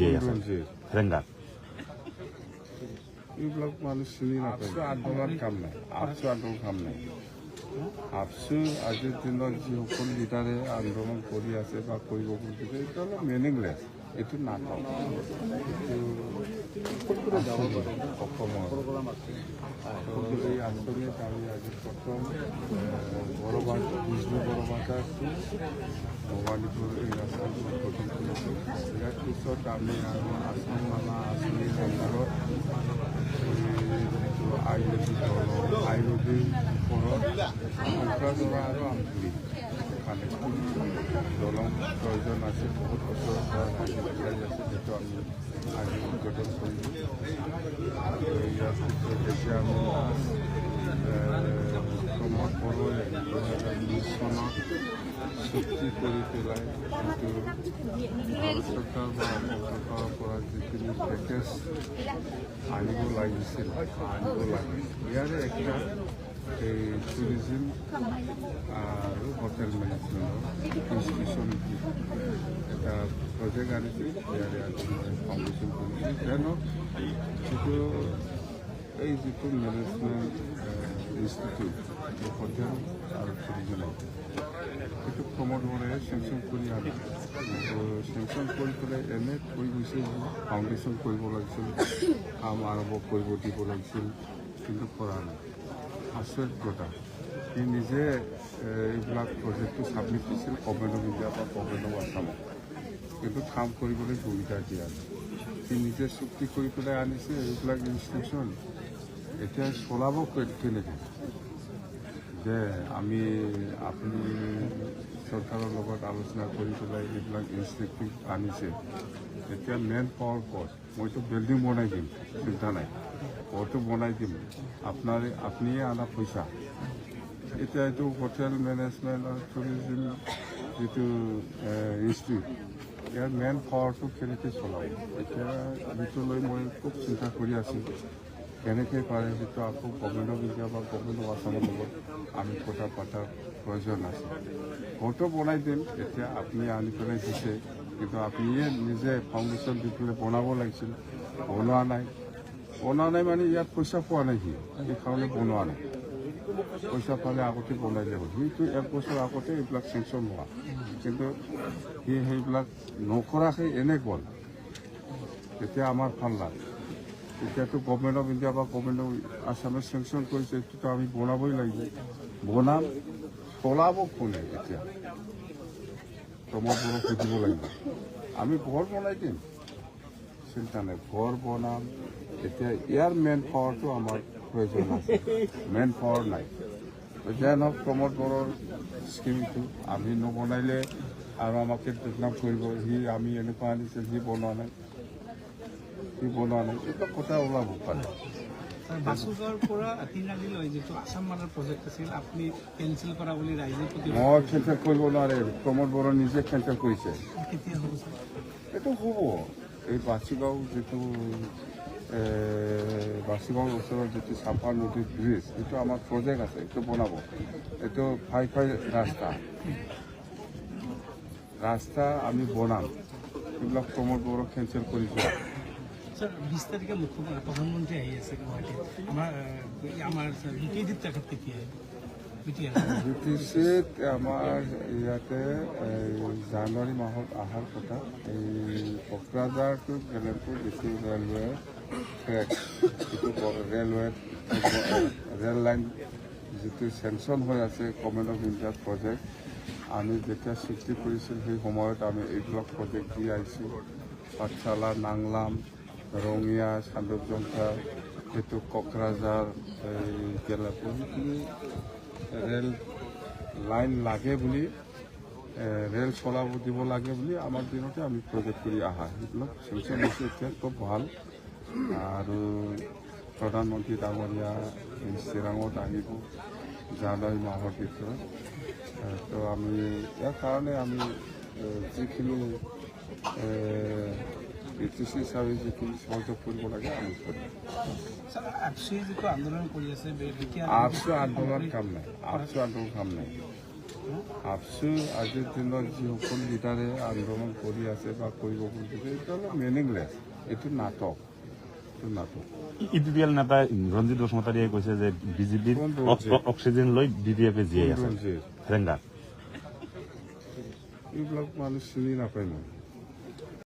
জীয়াই আছে ৰেংগাৰ এইবিলাক মানুহ চিনি নাপায় আন্দোলন কাম নাই আপচু আন্দোলন কাম নাই আপচু আজিৰ দিনত যিসকল লিডাৰে আন্দোলন কৰি আছে বা কৰিব খুজিছে এইটো অলপ মিনিংলেছ এইটো নাটক অসমৰ এই আঁচনিত আমি আজি প্ৰথম বিষ্ণু বড়োবাজাৰটো ভৱানীপুৰ এই আঁচনি গঠন কৰিছোঁ ইয়াৰ পিছত আমি আৰু আসাম মালা আঁচনিৰ আণ্ডাৰত যিটো আই নদী আই নদীৰ ওপৰত কোকৰাঝাৰ আৰু আমগুৰি কানেক্টিং দলং প্ৰয়োজন আছে বহুত বছৰৰ পৰা আজি ওলাই আছে যিটো আমি আজি উদ্বোধন কৰিলোঁ ইয়াৰ পিছত এতিয়া আমি প্ৰমোদ বড়োৱে 2020 চনত চুক্তি কৰি পেলাই যিটো ভাৰত চৰকাৰ বা অসম চৰকাৰৰ পৰা যিখিনি পেকেজ আনিব লাগিছিল আনিব লাগে ইয়াৰে একটা এই টুৰিজিম আৰু হোটেল মেনেজমেণ্টৰ ইনষ্টিটিউশ্যন এটা প্ৰজেক্ট আনিছিল ইয়াৰে আজি ফাউণ্ডেশ্যন কৰিছিল কিয়নো যিটো মেনেজমেণ্ট ইনষ্টিটিউট হোটেল আৰু টুৰিজিম সেইটো প্ৰমোদ বড়োৱে চেংচন কৰি আনে চেংচন কৰি পেলাই এনে কৈ গৈছে যে ফাউণ্ডেশ্যন কৰিব লাগিছিল কাম আৰম্ভ কৰিব দিব লাগিছিল কিন্তু কৰা নাই আচৰিত কথা সি নিজে এইবিলাক প্ৰজেক্টটো ছাবমিট দিছিল গভৰ্ণমেণ্ট অফ ইণ্ডিয়া বা গভৰ্ণমেণ্ট অফ আছামত কিন্তু কাম কৰিবলৈ সুবিধা দিয়া নাই সি নিজে চুক্তি কৰি পেলাই আনিছে এইবিলাক ইনষ্টিটিউশ্যন এতিয়া চলাব কেনেকৈ যে আমি আপুনি চৰকাৰৰ লগত আলোচনা কৰি পেলাই এইবিলাক ইনষ্টিটিউট আনিছে এতিয়া মেন পাৱাৰ ক'ত মইতো বিল্ডিং বনাই দিম চিন্তা নাই ঘৰটো বনাই দিম আপুনিয়ে আনা পইচা এতিয়া এইটো হোটেল মেনেজমেণ্ট আৰু টুৰিজিম যিটো ইনষ্টিটিউট ইয়াৰ মেন পাৱাৰটো কেনেকৈ চলাব এতিয়া যিটো লৈ মই খুব চিন্তা কৰি আছোঁ কেনেকৈ পাৰে যিটো আকৌ গভৰ্ণমেণ্ট অফ ইণ্ডিয়া বা গভৰ্ণমেণ্ট অফ আছামৰ লগত আমি কথা পতাৰ প্ৰয়োজন আছে ঘৰটো বনাই দিম এতিয়া আপুনি আনি পেলাই দিছে কিন্তু আপুনিয়ে নিজে ফাউণ্ডেশ্যন দি পেলাই বনাব লাগিছিল বনোৱা নাই মানে ইয়াত পইচা পোৱা নাই সি সেইকাৰণে বনোৱা নাই পইচা পালে আগতে বনাই যাব সিটো 1 বছৰ আগতে এইবিলাক চেংচন হোৱা কিন্তু সি সেইবিলাক নকৰাকৈ এনে গ'ল তেতিয়া আমাৰ ভাল লাগে এতিয়াতো গভৰ্ণমেণ্ট অফ ইণ্ডিয়া বা গভৰ্ণমেণ্ট অফ আছামে চেংচন কৰিছে এইটোতো আমি বনাবই লাগিব বনাম চলাব কোনে এতিয়া প্ৰমোদ বড়োক সুধিব লাগিব আমি ঘৰ বনাই দিম চিন্তা নাই ঘৰ বনাম এতিয়া ইয়াৰ মেন পাৱাৰটো আমাৰ প্ৰয়োজন আছে মেন পাৱাৰ নাই এতিয়া নহওক প্ৰমোদ বড়োৰ স্কিমটো আমি নবনাইলে আৰু আমাকে বদনাম কৰিব আমি এনেকুৱা আনিছে বনোৱা নাই এইবিলাক কথা ওলাব পাৰে বাসুগাঁৱৰ পৰা তিনিআলিলৈ যিটো আসাম মালাৰ প্ৰজেক্ট আছিল আপুনি কেঞ্চেল কৰা বুলি ৰাইজে মই কেঞ্চেল কৰিব নোৱাৰে প্ৰমোদ বড়ো নিজে কেঞ্চেল কৰিছে কেতিয়া হ'ব ছাৰ এইটো হ'ব এই বাসুগাঁও যিটো বাসুগাঁৱৰ ওচৰত যিটো চাপা নদীৰ ব্ৰিজ এইটো আমাৰ প্ৰজেক্ট আছে এইটো বনাব এইটো ফাই ৰাস্তা আমি বনাম এইবিলাক প্ৰমোদ বড়ো কেঞ্চেল কৰি যোৱা স্যাৰ 20 তাৰিখে প্ৰধানমন্ত্ৰী আহি আছে গুৱাহাটীত আমাৰ বিটিএডিত তেখেত কেতিয়া বিটিচিত আমাৰ ইয়াতে জানুৱাৰী মাহত অহাৰ কথা এই কোকৰাঝাৰ টু গেলেমপুৰ যিটো ৰেলৱে ট্ৰেক যিটো ৰেল লাইন যিটো চেংচন হৈ আছে গভৰ্ণমেণ্ট অফ ইণ্ডিয়াৰ প্ৰজেক্ট আমি যেতিয়া চুক্তি কৰিছিল সেই সময়ত আমি এইবিলাক প্ৰজেক্ট দি আহিছোঁ পাঠশালা নাংলাম ৰঙিয়া চান্দুকজংকা সেইটো কোকৰাঝাৰ গেলেমপুৰ সেইখিনি ৰেল লাইন লাগে বুলি ৰেল চলাব দিব লাগে বুলি আমাৰ দিনতে আমি প্ৰজেক্ট কৰি অহা সেইবিলাক চেংচন হৈছে এতিয়া খুব ভাল আৰু প্ৰধানমন্ত্ৰী ডাঙৰীয়া চিৰাঙত আহিব জানুৱাৰী মাহৰ ভিতৰত তো আমি ইয়াৰ কাৰণে আমি যিখিনি বিটিচি হিচাপে যিখিনি সহযোগ কৰিব লাগে আমি কৰিম আপচুৱে যিটো আন্দোলন কৰি আছে আপচু আন্দোলন কাম নাই আপচু আন্দোলন কাম নাই আফচু আজিৰ দিনত যিসকল লিডাৰে আন্দোলন কৰি আছে বা কৰিব খুজিছে এইটো অলপ মিনিংলেছ, এইটো নাটক। ইউপিপিএল নেতা ৰঞ্জিত বসুমতাৰীয়ে কৈছে যে বিজেপিৰ অক্সিজেন লৈ BPF জীয়াই আছে ৰেংগাত। এইবিলাক মানুহ চিনি নাপায় মই।